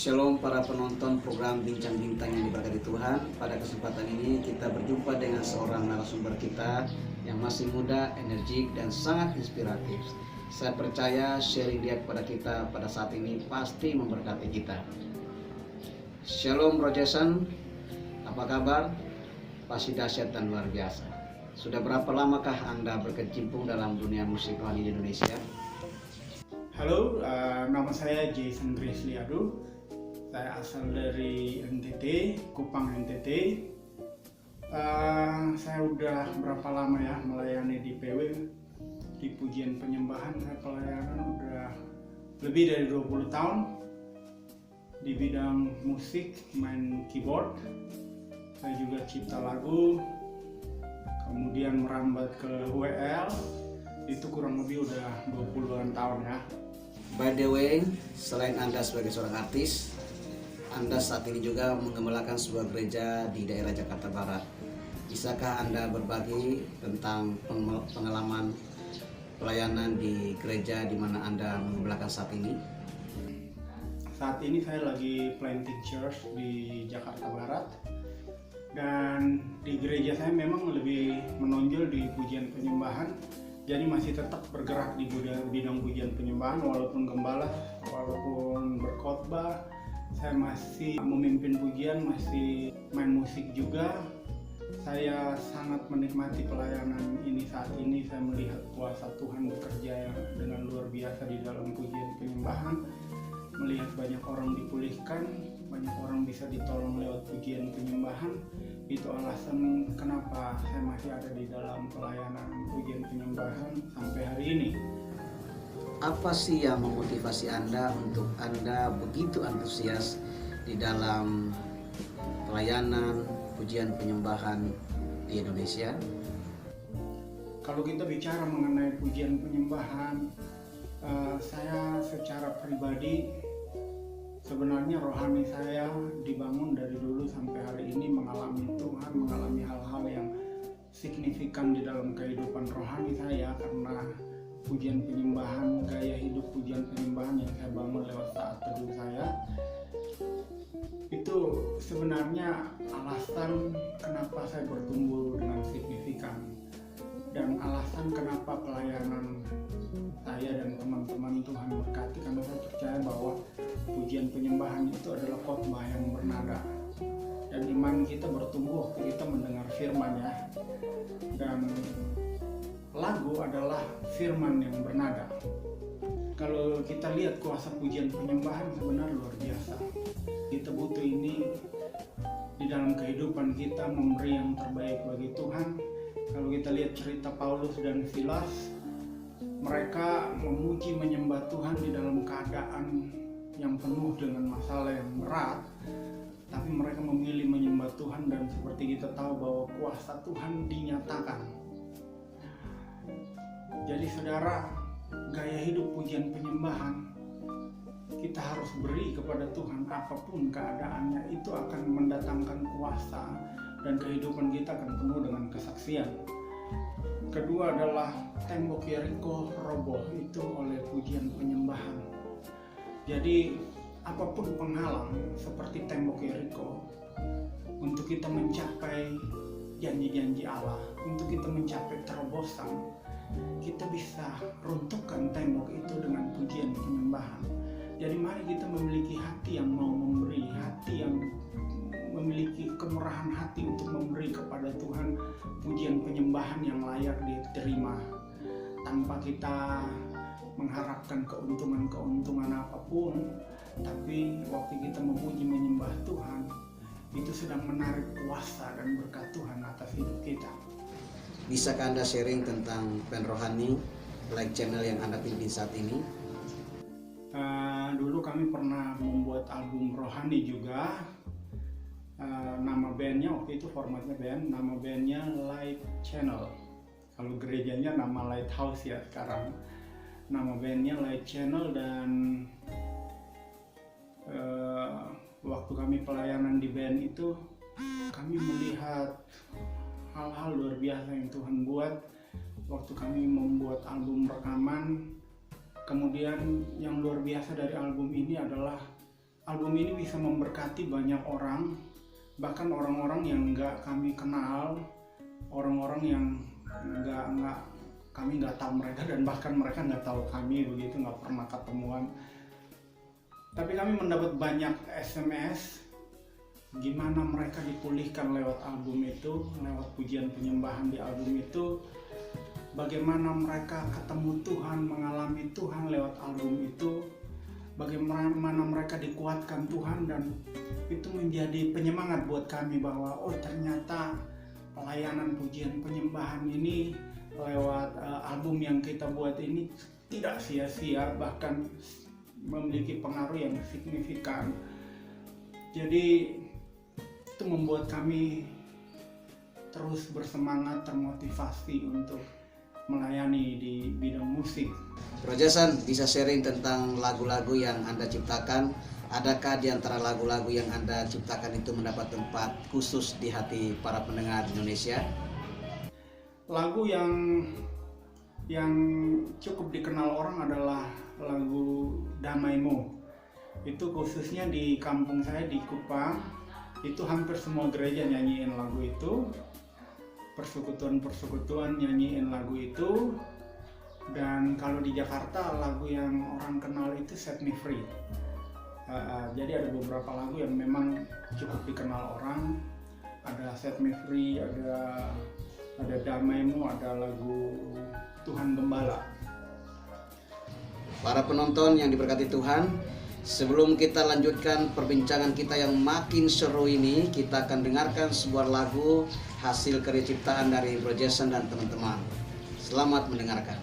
Shalom para penonton program Bincang Bintang yang diberkati Tuhan. Pada kesempatan ini kita berjumpa dengan seorang narasumber kita yang masih muda, energik, dan sangat inspiratif. Saya percaya sharing dia kepada kita pada saat ini pasti memberkati kita. Shalom Bro Jason, apa kabar? Pasti dahsyat dan luar biasa. Sudah berapa lamakah Anda berkecimpung dalam dunia musik rohani di Indonesia? Halo, nama saya Jason Grisliado. Saya asal dari NTT, Kupang NTT. Saya udah berapa lama ya melayani di PW, di pujian penyembahan. Saya pelayanan udah lebih dari 20 tahun di bidang musik, main keyboard. Saya juga cipta lagu, kemudian merambat ke WL. Itu kurang lebih udah 20-an tahun ya. By the way, selain Anda sebagai seorang artis, Anda saat ini juga mengembalakan sebuah gereja di daerah Jakarta Barat. Bisakah Anda berbagi tentang pengalaman pelayanan di gereja di mana Anda mengembalakan saat ini? Saat ini saya lagi planting church di Jakarta Barat. Dan di gereja saya memang lebih menonjol di pujian penyembahan. Jadi masih tetap bergerak di bidang pujian penyembahan, walaupun gembala, walaupun berkhotbah. Saya masih memimpin pujian, masih main musik juga. Saya sangat menikmati pelayanan ini saat ini. Saya melihat kuasa Tuhan bekerja dengan luar biasa di dalam pujian penyembahan. Melihat banyak orang dipulihkan, banyak orang bisa ditolong lewat pujian penyembahan. Itu alasan kenapa saya masih ada di dalam pelayanan pujian penyembahan sampai hari ini. Apa sih yang memotivasi Anda untuk Anda begitu antusias di dalam pelayanan pujian penyembahan di Indonesia? Kalau kita bicara mengenai pujian penyembahan, saya secara pribadi sebenarnya rohani saya dibangun dari dulu sampai hari ini, mengalami Tuhan, mengalami hal-hal yang signifikan di dalam kehidupan rohani saya karena pujian penyembahan, gaya hidup pujian penyembahan yang saya bangun lewat saat teduh saya. Itu sebenarnya alasan kenapa saya bertumbuh dengan signifikan dan alasan kenapa pelayanan saya dan teman-teman Tuhan berkati, karena saya percaya bahwa pujian penyembahan itu adalah khotbah yang bernada, dan iman kita bertumbuh kita mendengar firman ya, dan lagu adalah firman yang bernada. Kalau kita lihat kuasa pujian penyembahan sebenarnya luar biasa. Kita butuh ini di dalam kehidupan kita, memberi yang terbaik bagi Tuhan. Kalau kita lihat cerita Paulus dan Silas, mereka memuji menyembah Tuhan di dalam keadaan yang penuh dengan masalah yang berat, tapi mereka memilih menyembah Tuhan, dan seperti kita tahu bahwa kuasa Tuhan dinyatakan. Jadi saudara, gaya hidup pujian penyembahan kita harus beri kepada Tuhan apapun keadaannya, itu akan mendatangkan kuasa dan kehidupan kita akan penuh dengan kesaksian. Kedua adalah tembok Yeriko roboh itu oleh pujian penyembahan. Jadi apapun penghalang seperti tembok Yeriko untuk kita mencapai janji-janji Allah, untuk kita mencapai terobosan, kita bisa runtuhkan tembok itu dengan pujian penyembahan. Jadi mari kita memiliki hati yang mau memberi, hati yang memiliki kemurahan hati untuk memberi kepada Tuhan pujian penyembahan yang layak diterima, tanpa kita mengharapkan keuntungan apapun. Tapi waktu kita memuji menyembah Tuhan, itu sedang menarik kuasa dan berkat Tuhan atas hidup kita. Bisakah Anda sharing tentang band rohani like channel yang Anda pimpin saat ini? Dulu kami pernah membuat album rohani juga. Nama bandnya waktu itu formatnya band, nama bandnya Light Channel. Kalau gerejanya nama Lighthouse ya sekarang. Nama bandnya Light Channel, dan waktu kami pelayanan di band itu kami melihat hal-hal luar biasa yang Tuhan buat waktu kami membuat album rekaman. Kemudian yang luar biasa dari album ini adalah album ini bisa memberkati banyak orang, bahkan orang-orang yang nggak kami kenal, orang-orang yang kami nggak tahu mereka, dan bahkan mereka nggak tahu kami, begitu, nggak pernah ketemuan. Tapi kami mendapat banyak SMS gimana mereka dipulihkan lewat album itu, lewat pujian penyembahan di album itu, bagaimana mereka ketemu Tuhan, mengalami Tuhan lewat album itu, bagaimana mereka dikuatkan Tuhan, dan itu menjadi penyemangat buat kami bahwa oh ternyata pelayanan pujian penyembahan ini lewat album yang kita buat ini tidak sia-sia, bahkan memiliki pengaruh yang signifikan. Jadi itu membuat kami terus bersemangat, termotivasi untuk melayani di bidang musik. Bro Jason, bisa sharing tentang lagu-lagu yang Anda ciptakan? Adakah di antara lagu-lagu yang Anda ciptakan itu mendapat tempat khusus di hati para pendengar Indonesia? Lagu yang cukup dikenal orang adalah lagu Damaimu. Itu khususnya di kampung saya di Kupang. Itu hampir semua gereja nyanyiin lagu itu, persekutuan nyanyiin lagu itu, dan kalau di Jakarta lagu yang orang kenal itu Set Me Free. Jadi ada beberapa lagu yang memang cukup dikenal orang, ada Set Me Free, ada Damaimu, ada lagu Tuhan Gembala. Para penonton yang diberkati Tuhan, sebelum kita lanjutkan perbincangan kita yang makin seru ini, kita akan dengarkan sebuah lagu hasil karya ciptaan dari Bro Jason dan teman-teman. Selamat mendengarkan.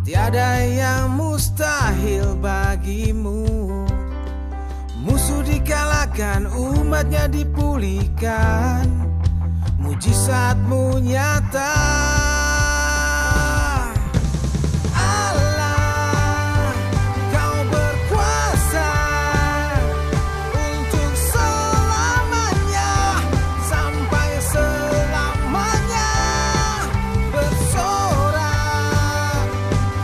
Tiada yang mustahil bagimu. Musuh dikalahkan, umatnya dipulihkan, mujizatmu nyata. Allah, kau berkuasa untuk selamanya, sampai selamanya. Bersorak,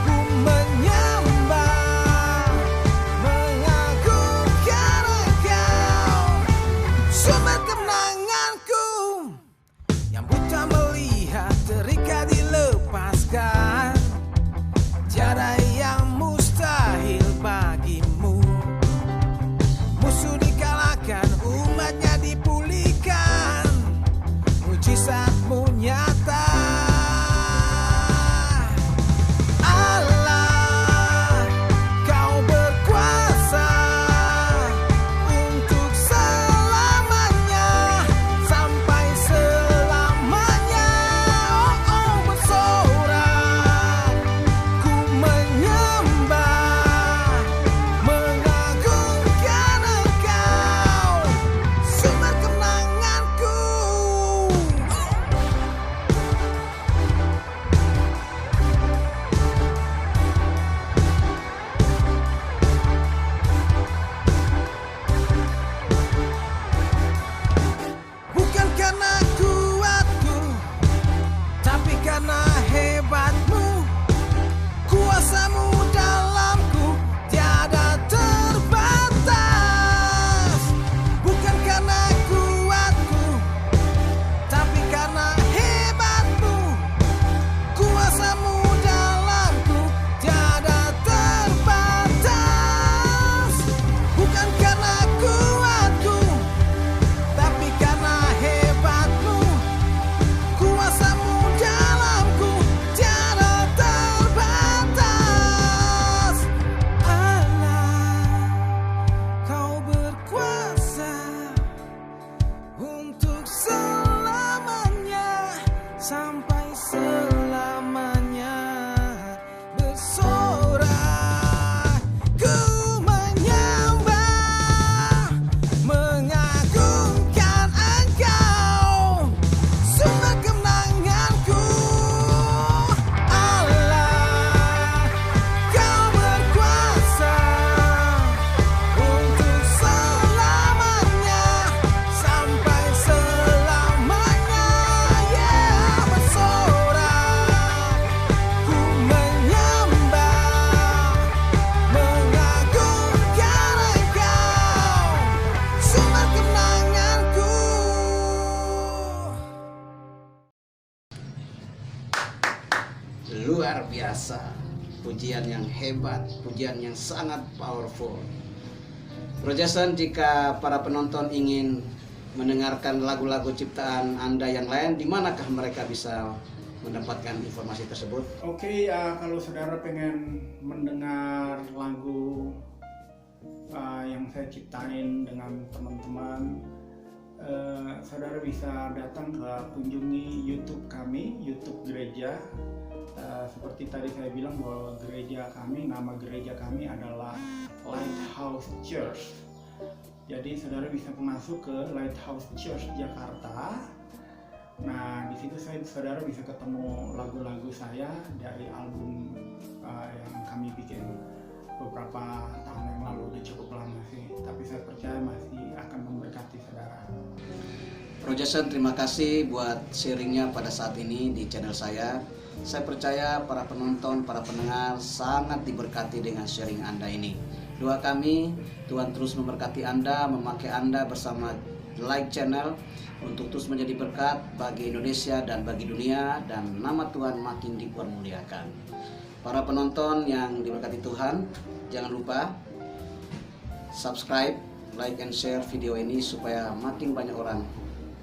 ku menyembah, mengagungkan Engkau, sumber kemenanganku. Yang buta melihat, terikat sampai selamanya bersorak. Ku menyembah, mengagungkan Engkau, sumber kemenanganku. Allah, Kau berkuasa untuk selamanya, sampai selamanya. Yeah, bersorak. Ku menyembah, mengagungkan Engkau, sumber kemenanganku. Luar biasa, pujian yang hebat, pujian yang sangat powerful. Bro Jason, jika para penonton ingin mendengarkan lagu-lagu ciptaan Anda yang lain, di manakah mereka bisa mendapatkan informasi tersebut? Oke, kalau saudara pengen mendengar lagu yang saya ciptain dengan teman-teman, saudara bisa datang ke kunjungi YouTube kami, YouTube gereja. Seperti tadi saya bilang bahwa gereja kami, nama gereja kami adalah Lighthouse Church. Jadi saudara bisa masuk ke Lighthouse Church Jakarta. Nah, di situ saudara bisa ketemu lagu-lagu saya dari album yang kami bikin beberapa tahun yang lalu. Udah cukup lama sih, tapi saya percaya masih akan memberkati saudara. Bro Jason, terima kasih buat sharingnya pada saat ini di channel saya. Saya percaya para penonton, para pendengar sangat diberkati dengan sharing Anda ini. Doa kami, Tuhan terus memberkati Anda, memakai Anda bersama Light Channel untuk terus menjadi berkat bagi Indonesia dan bagi dunia, dan nama Tuhan makin dipermuliakan. Para penonton yang diberkati Tuhan, jangan lupa subscribe, like, and share video ini supaya makin banyak orang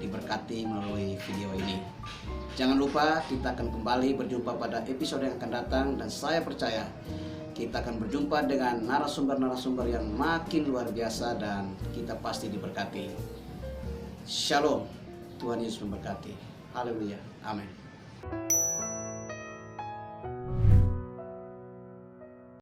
diberkati melalui video ini. Jangan lupa kita akan kembali berjumpa pada episode yang akan datang, dan saya percaya kita akan berjumpa dengan narasumber-narasumber yang makin luar biasa dan kita pasti diberkati. Shalom, Tuhan Yesus memberkati. Haleluya, amin.